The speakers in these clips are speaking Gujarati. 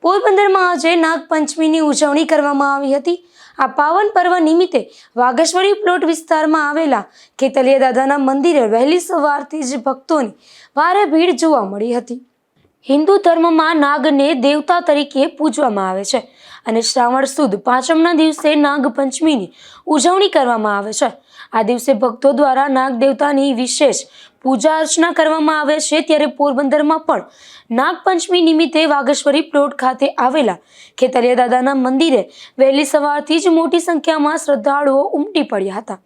પોરબંદરમાં આજે નાગપંચમીની ઉજવણી કરવામાં આવી હતી। આ પાવન પર્વ નિમિત્તે વાઘેશ્વરી પ્લોટ વિસ્તારમાં આવેલા ખેતલિયા દાદાના મંદિરે વહેલી સવારથી જ ભક્તોની ભારે ભીડ જોવા મળી હતી। હિન્દુ ધર્મમાં નાગને દેવતા તરીકે પૂજવામાં આવે છે અને શ્રાવણ સુદ પાંચમના દિવસે નાગપંચમીની ઉજવણી કરવામાં આવે છે। આ દિવસે ભક્તો દ્વારા નાગ દેવતાની વિશેષ પૂજા અર્ચના કરવામાં આવે છે। ત્યારે પોરબંદરમાં પણ નાગપંચમી નિમિત્તે વાઘેશ્વરી પ્લોટ ખાતે આવેલા ખેતલિયા દાદાના મંદિરે વહેલી સવારથી જ મોટી સંખ્યામાં શ્રદ્ધાળુઓ ઉમટી પડ્યા હતા।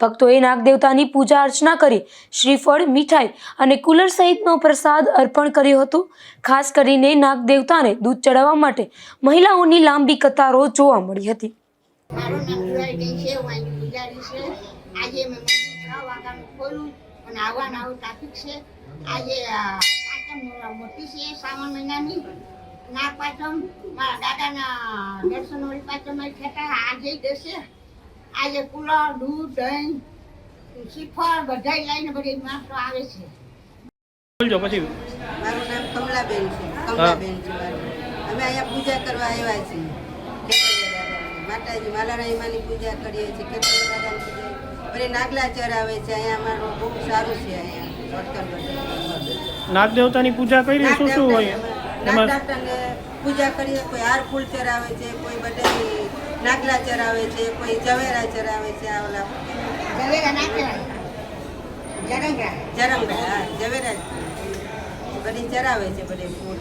ભક્તોએ નાગ દેવતાની પૂજા અર્ચના કરી શ્રીફળ, મીઠાઈ અને કુલર સહિતનો પ્રસાદ અર્પણ કર્યો હતો। ખાસ કરીને નાગ દેવતાને દૂધ ચડાવવા માટે મહિલાઓની લાંબી કતારો જોવા મળી હતી। મારું નામ જુવાઈબેન છે, હું અહીં પૂજારી છે। આજે મેં મંદિર 6 વાગ્યાનું ખોલ્યું અને આવવાનું આવું ટ્રાફિક છે। આજે પાંચમ મોટી છે, શ્રાવણ મહિનાની નાગ પાંચમ। મારા દાદાના દર્શનોળી પાંચમ થતા આજે જશે। આજે કુલર, દૂધ, દહીં, શ્રીફળ બધા લઈને બધી માણસો આવે છે। મારું નામ કમલાબેન છે, કમલાબેન છે। અમે અહીંયા પૂજા કરવા આવ્યા છીએ। માતાજી માલારાઈ માની પૂજા કરીએ છીએ, ખેતલિયા દાદાની પૂજા, પછી નાગલા ચરાવે છે। અહીંયા અમારું બહુ સારું છે। અહીંયા નાગ દેવતાની પૂજા કરી શું શું હોય? નાગ દેવતાને પૂજા કરીએ, કોઈ હાર ફૂલ ચરાવે છે, કોઈ બધા નાગલા ચરાવે છે, કોઈ જવેરા ચરાવે છે। આ ઓલા જવેરા ના કહેવાય, જરંગા, જરંગા, જવેરા બધી ચરાવે છે, બધે ફૂલ।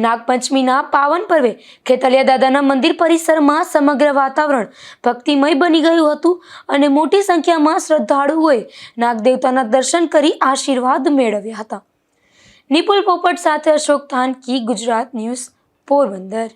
નાગપંચમીના પાવન પર્વે ખેતલિયા દાદાના મંદિર પરિસરમાં સમગ્ર વાતાવરણ ભક્તિમય બની ગયું હતું અને મોટી સંખ્યામાં શ્રદ્ધાળુઓએ નાગ દેવતાના દર્શન કરી આશીર્વાદ મેળવ્યા હતા। નિપુલ પોપટ સાથે અશોક થાનકી, ગુજરાત ન્યૂઝ, પોરબંદર।